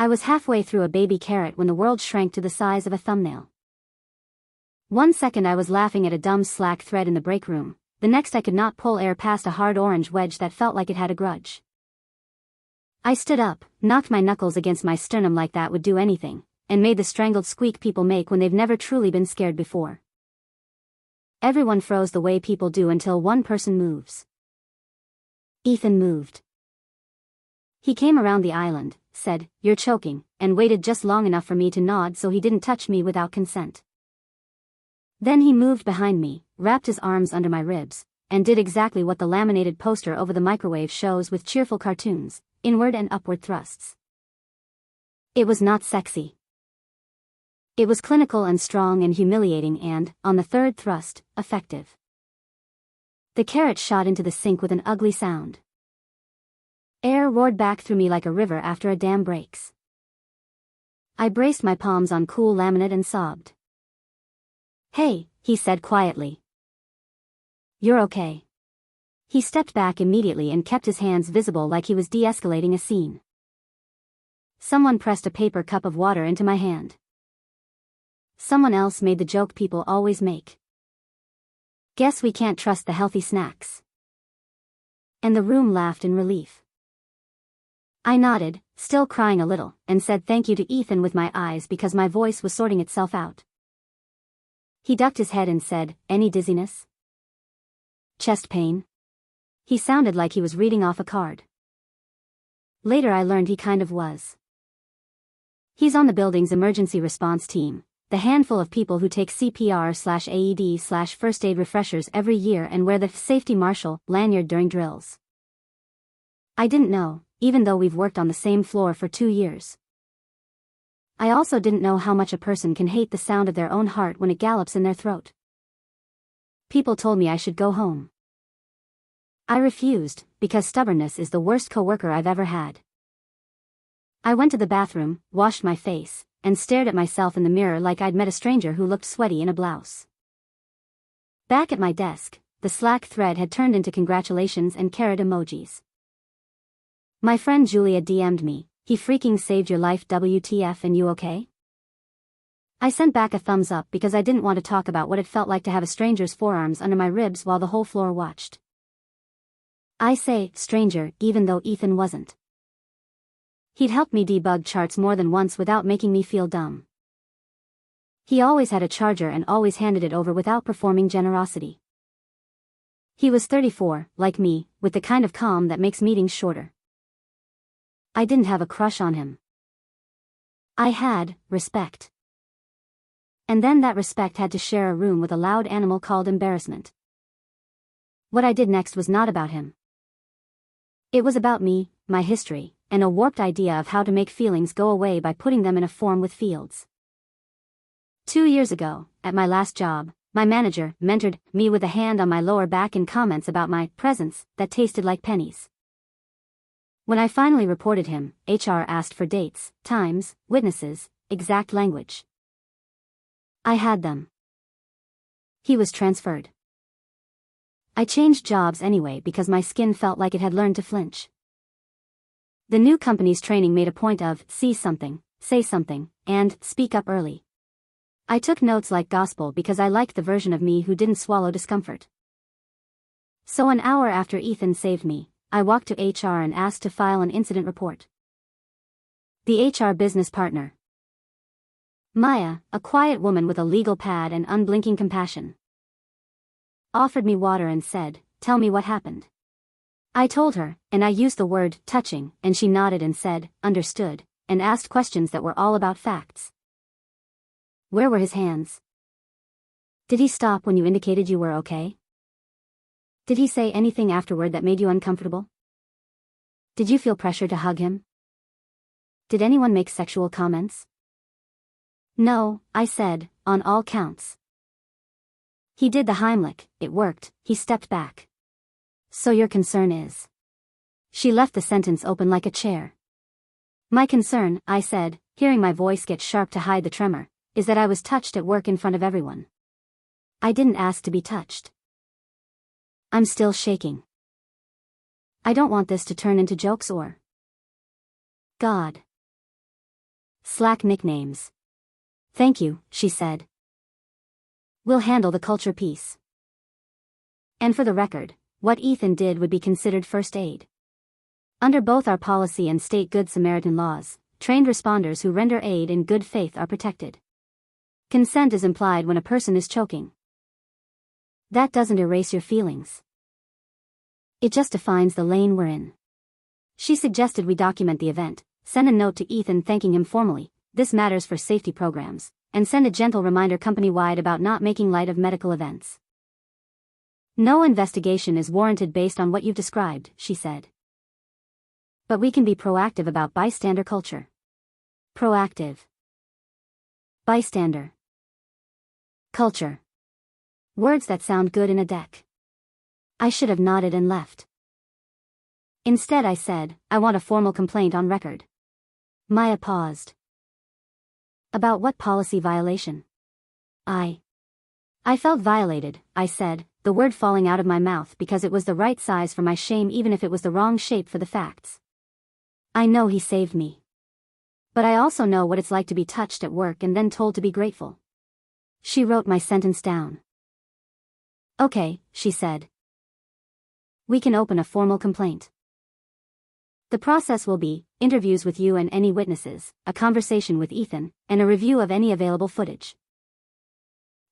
I was halfway through a baby carrot when the world shrank to the size of a thumbnail. 1 second I was laughing at a dumb Slack thread in the break room, the next I could not pull air past a hard orange wedge that felt like it had a grudge. I stood up, knocked my knuckles against my sternum like that would do anything, and made the strangled squeak people make when they've never truly been scared before. Everyone froze the way people do until one person moves. Ethan moved. He came around the island, said, "You're choking," and waited just long enough for me to nod so he didn't touch me without consent. Then he moved behind me, wrapped his arms under my ribs, and did exactly what the laminated poster over the microwave shows with cheerful cartoons, inward and upward thrusts. It was not sexy. It was clinical and strong and humiliating and, on the third thrust, effective. The carrot shot into the sink with an ugly sound. Air roared back through me like a river after a dam breaks. I braced my palms on cool laminate and sobbed. "Hey," he said quietly. "You're okay." He stepped back immediately and kept his hands visible like he was de-escalating a scene. Someone pressed a paper cup of water into my hand. Someone else made the joke people always make. "Guess we can't trust the healthy snacks." And the room laughed in relief. I nodded, still crying a little, and said thank you to Ethan with my eyes because my voice was sorting itself out. He ducked his head and said, "Any dizziness? Chest pain?" He sounded like he was reading off a card. Later I learned he kind of was. He's on the building's emergency response team, the handful of people who take CPR/AED/first aid refreshers every year and wear the safety marshal lanyard during drills. I didn't know, even though we've worked on the same floor for 2 years. I also didn't know how much a person can hate the sound of their own heart when it gallops in their throat. People told me I should go home. I refused, because stubbornness is the worst coworker I've ever had. I went to the bathroom, washed my face, and stared at myself in the mirror like I'd met a stranger who looked sweaty in a blouse. Back at my desk, the Slack thread had turned into congratulations and carrot emojis. My friend Julia DM'd me, "He freaking saved your life, WTF, and you okay?" I sent back a thumbs up because I didn't want to talk about what it felt like to have a stranger's forearms under my ribs while the whole floor watched. I say stranger even though Ethan wasn't. He'd helped me debug charts more than once without making me feel dumb. He always had a charger and always handed it over without performing generosity. He was 34, like me, with the kind of calm that makes meetings shorter. I didn't have a crush on him. I had respect. And then that respect had to share a room with a loud animal called embarrassment. What I did next was not about him. It was about me, my history, and a warped idea of how to make feelings go away by putting them in a form with fields. 2 years ago, at my last job, my manager mentored me with a hand on my lower back in comments about my presence that tasted like pennies. When I finally reported him, HR asked for dates, times, witnesses, exact language. I had them. He was transferred. I changed jobs anyway because my skin felt like it had learned to flinch. The new company's training made a point of see something, say something, and speak up early. I took notes like gospel because I liked the version of me who didn't swallow discomfort. So an hour after Ethan saved me, I walked to HR and asked to file an incident report. The HR business partner, Maya, a quiet woman with a legal pad and unblinking compassion, offered me water and said, "Tell me what happened." I told her, and I used the word touching, and she nodded and said, "Understood," and asked questions that were all about facts. Where were his hands? Did he stop when you indicated you were okay? Did he say anything afterward that made you uncomfortable? Did you feel pressure to hug him? Did anyone make sexual comments? No, I said, on all counts. He did the Heimlich, it worked, he stepped back. So your concern is? She left the sentence open like a chair. My concern, I said, hearing my voice get sharp to hide the tremor, is that I was touched at work in front of everyone. I didn't ask to be touched. I'm still shaking. I don't want this to turn into jokes or God. Slack nicknames. Thank you, she said. We'll handle the culture piece. And for the record, what Ethan did would be considered first aid. Under both our policy and state Good Samaritan laws, trained responders who render aid in good faith are protected. Consent is implied when a person is choking. That doesn't erase your feelings. It just defines the lane we're in. She suggested we document the event, send a note to Ethan thanking him formally, this matters for safety programs, and send a gentle reminder company-wide about not making light of medical events. No investigation is warranted based on what you've described, she said. But we can be proactive about bystander culture. Proactive. Bystander. Culture. Words that sound good in a deck. I should have nodded and left. Instead I said, I want a formal complaint on record. Maya paused. About what policy violation? I felt violated, I said, the word falling out of my mouth because it was the right size for my shame even if it was the wrong shape for the facts. I know he saved me. But I also know what it's like to be touched at work and then told to be grateful. She wrote my sentence down. Okay, she said. We can open a formal complaint. The process will be interviews with you and any witnesses, a conversation with Ethan, and a review of any available footage.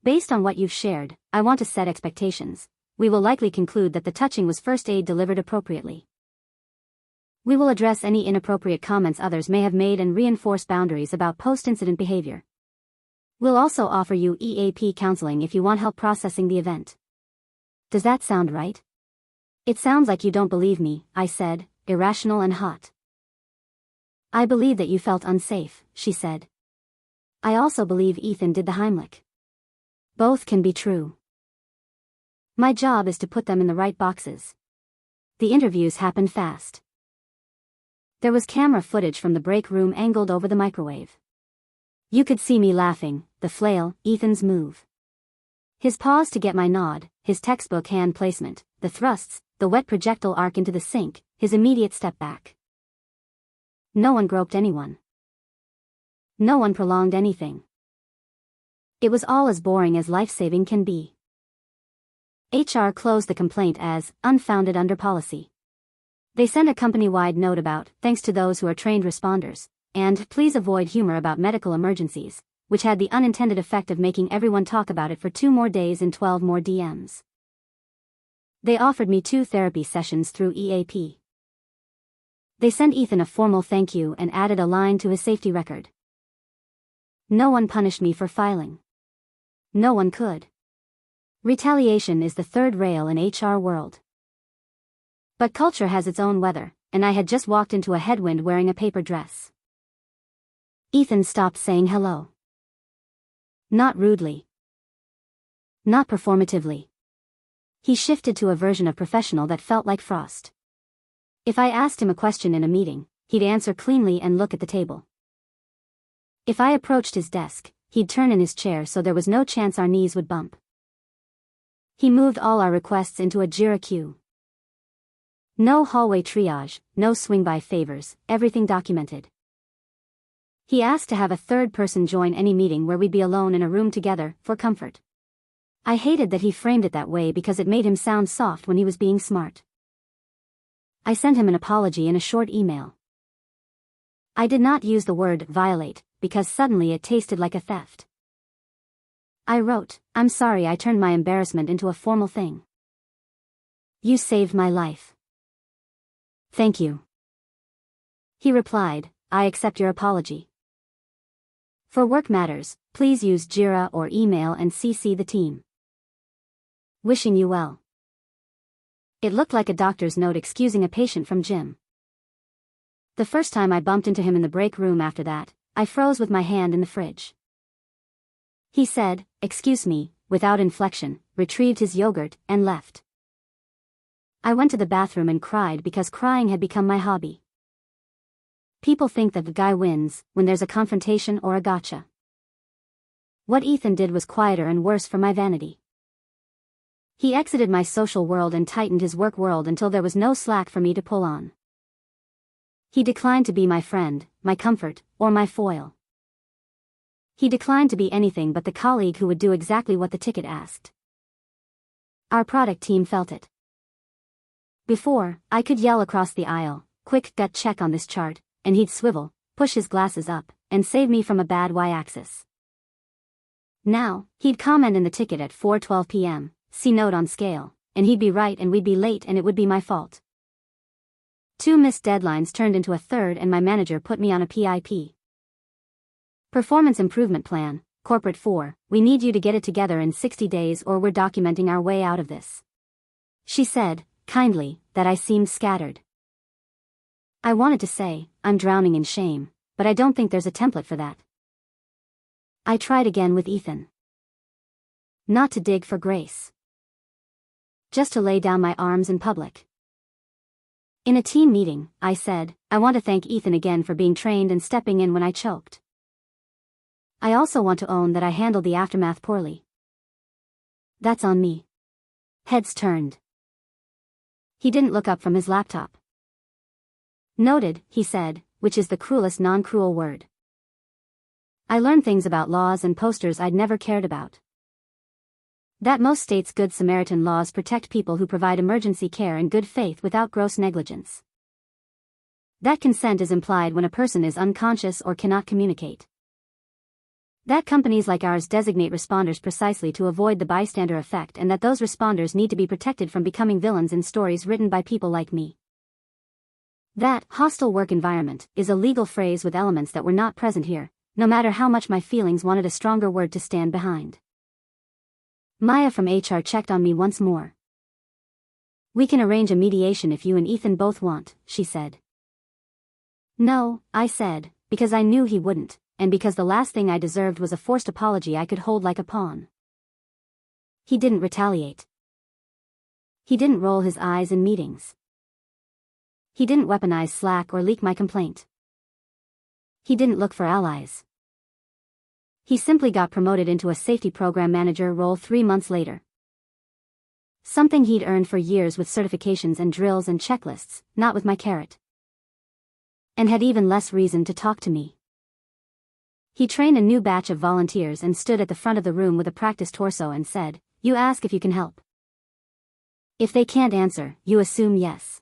Based on what you've shared, I want to set expectations. We will likely conclude that the touching was first aid delivered appropriately. We will address any inappropriate comments others may have made and reinforce boundaries about post-incident behavior. We'll also offer you EAP counseling if you want help processing the event. Does that sound right? It sounds like you don't believe me, I said, irrational and hot. I believe that you felt unsafe, she said. I also believe Ethan did the Heimlich. Both can be true. My job is to put them in the right boxes. The interviews happened fast. There was camera footage from the break room angled over the microwave. You could see me laughing, the flail, Ethan's move. His pause to get my nod, his textbook hand placement, the thrusts, the wet projectile arc into the sink, his immediate step back. No one groped anyone. No one prolonged anything. It was all as boring as life-saving can be. HR closed the complaint as unfounded under policy. They sent a company-wide note about thanks to those who are trained responders, and please avoid humor about medical emergencies, which had the unintended effect of making everyone talk about it for 2 more days and 12 more DMs. They offered me 2 therapy sessions through EAP. They sent Ethan a formal thank you and added a line to his safety record. No one punished me for filing. No one could. Retaliation is the third rail in HR world. But culture has its own weather, and I had just walked into a headwind wearing a paper dress. Ethan stopped saying hello. Not rudely. Not performatively. He shifted to a version of professional that felt like frost. If I asked him a question in a meeting, he'd answer cleanly and look at the table. If I approached his desk, he'd turn in his chair so there was no chance our knees would bump. He moved all our requests into a Jira queue. No hallway triage, no swing-by favors, everything documented. He asked to have a third person join any meeting where we'd be alone in a room together, for comfort. I hated that he framed it that way because it made him sound soft when he was being smart. I sent him an apology in a short email. I did not use the word violate, because suddenly it tasted like a theft. I wrote, I'm sorry I turned my embarrassment into a formal thing. You saved my life. Thank you. He replied, I accept your apology. For work matters, please use Jira or email and CC the team. Wishing you well. It looked like a doctor's note excusing a patient from gym. The first time I bumped into him in the break room after that, I froze with my hand in the fridge. He said, excuse me, without inflection, retrieved his yogurt, and left. I went to the bathroom and cried because crying had become my hobby. People think that the guy wins when there's a confrontation or a gotcha. What Ethan did was quieter and worse for my vanity. He exited my social world and tightened his work world until there was no slack for me to pull on. He declined to be my friend, my comfort, or my foil. He declined to be anything but the colleague who would do exactly what the ticket asked. Our product team felt it. Before, I could yell across the aisle, "Quick gut check on this chart," and he'd swivel, push his glasses up, and save me from a bad y-axis. Now, he'd comment in the ticket at 4:12 p.m., "See note on scale," and he'd be right and we'd be late and it would be my fault. 2 missed deadlines turned into a third and my manager put me on a PIP. Performance Improvement Plan, Corporate 4, "We need you to get it together in 60 days or we're documenting our way out of this." She said, kindly, that I seemed scattered. I wanted to say, "I'm drowning in shame," but I don't think there's a template for that. I tried again with Ethan. Not to dig for grace. Just to lay down my arms in public. In a team meeting, I said, "I want to thank Ethan again for being trained and stepping in when I choked. I also want to own that I handled the aftermath poorly. That's on me." Heads turned. He didn't look up from his laptop. "Noted," he said, which is the cruelest non-cruel word. I learned things about laws and posters I'd never cared about. That most states' Good Samaritan laws protect people who provide emergency care in good faith without gross negligence. That consent is implied when a person is unconscious or cannot communicate. That companies like ours designate responders precisely to avoid the bystander effect and that those responders need to be protected from becoming villains in stories written by people like me. That hostile work environment is a legal phrase with elements that were not present here, no matter how much my feelings wanted a stronger word to stand behind. Maya from HR checked on me once more. "We can arrange a mediation if you and Ethan both want," she said. "No," I said, because I knew he wouldn't, and because the last thing I deserved was a forced apology I could hold like a pawn. He didn't retaliate. He didn't roll his eyes in meetings. He didn't weaponize Slack or leak my complaint. He didn't look for allies. He simply got promoted into a safety program manager role 3 months later. Something he'd earned for years with certifications and drills and checklists, not with my carrot. And had even less reason to talk to me. He trained a new batch of volunteers and stood at the front of the room with a practice torso and said, "You ask if you can help. If they can't answer, you assume yes."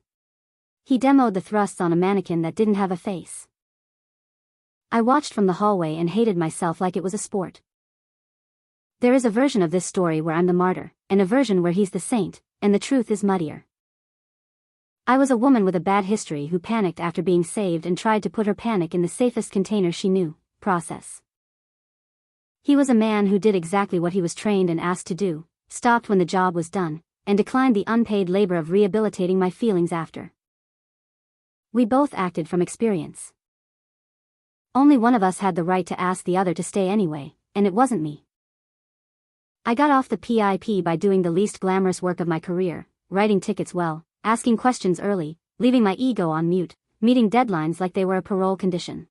He demoed the thrusts on a mannequin that didn't have a face. I watched from the hallway and hated myself like it was a sport. There is a version of this story where I'm the martyr, and a version where he's the saint, and the truth is muddier. I was a woman with a bad history who panicked after being saved and tried to put her panic in the safest container she knew, process. He was a man who did exactly what he was trained and asked to do, stopped when the job was done, and declined the unpaid labor of rehabilitating my feelings after. We both acted from experience. Only one of us had the right to ask the other to stay anyway, and it wasn't me. I got off the PIP by doing the least glamorous work of my career, writing tickets well, asking questions early, leaving my ego on mute, meeting deadlines like they were a parole condition.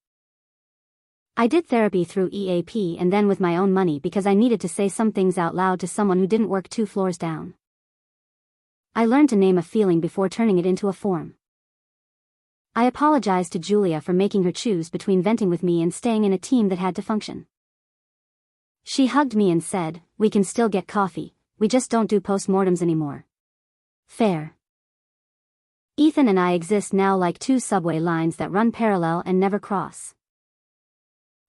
I did therapy through EAP and then with my own money because I needed to say some things out loud to someone who didn't work 2 floors down. I learned to name a feeling before turning it into a form. I apologized to Julia for making her choose between venting with me and staying in a team that had to function. She hugged me and said, "We can still get coffee, we just don't do postmortems anymore." Fair. Ethan and I exist now like 2 subway lines that run parallel and never cross.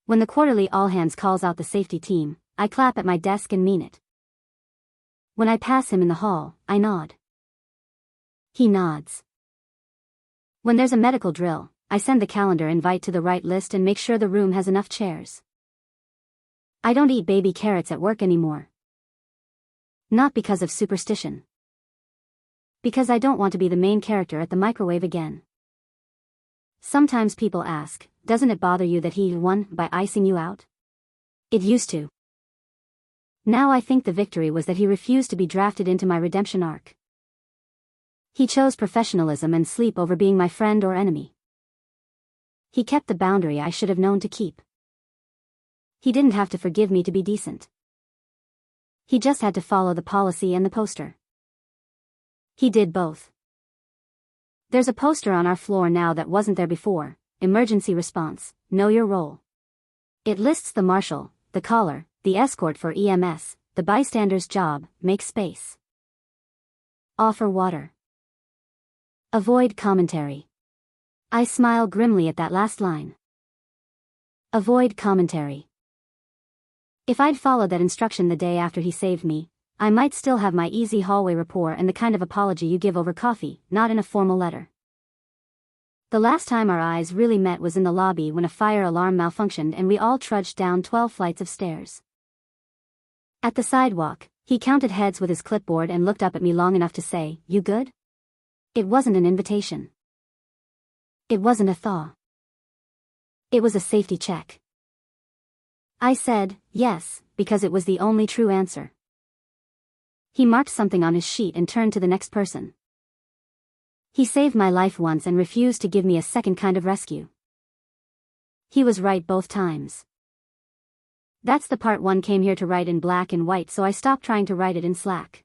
When the quarterly all-hands calls out the safety team, I clap at my desk and mean it. When I pass him in the hall, I nod. He nods. When there's a medical drill, I send the calendar invite to the right list and make sure the room has enough chairs. I don't eat baby carrots at work anymore. Not because of superstition. Because I don't want to be the main character at the microwave again. Sometimes people ask, doesn't it bother you that he won by icing you out? It used to. Now I think the victory was that he refused to be drafted into my redemption arc. He chose professionalism and sleep over being my friend or enemy. He kept the boundary I should have known to keep. He didn't have to forgive me to be decent. He just had to follow the policy and the poster. He did both. There's a poster on our floor now that wasn't there before, emergency response, know your role. It lists the marshal, the caller, the escort for EMS, the bystander's job, make space. Offer water. Avoid commentary. I smile grimly at that last line. Avoid commentary. If I'd followed that instruction the day after he saved me, I might still have my easy hallway rapport and the kind of apology you give over coffee, not in a formal letter. The last time our eyes really met was in the lobby when a fire alarm malfunctioned and we all trudged down 12 flights of stairs. At the sidewalk, he counted heads with his clipboard and looked up at me long enough to say, "You good?" It wasn't an invitation. It wasn't a thaw. It was a safety check. I said, yes, because it was the only true answer. He marked something on his sheet and turned to the next person. He saved my life once and refused to give me a second kind of rescue. He was right both times. That's the part one came here to write in black and white, so I stopped trying to write it in Slack.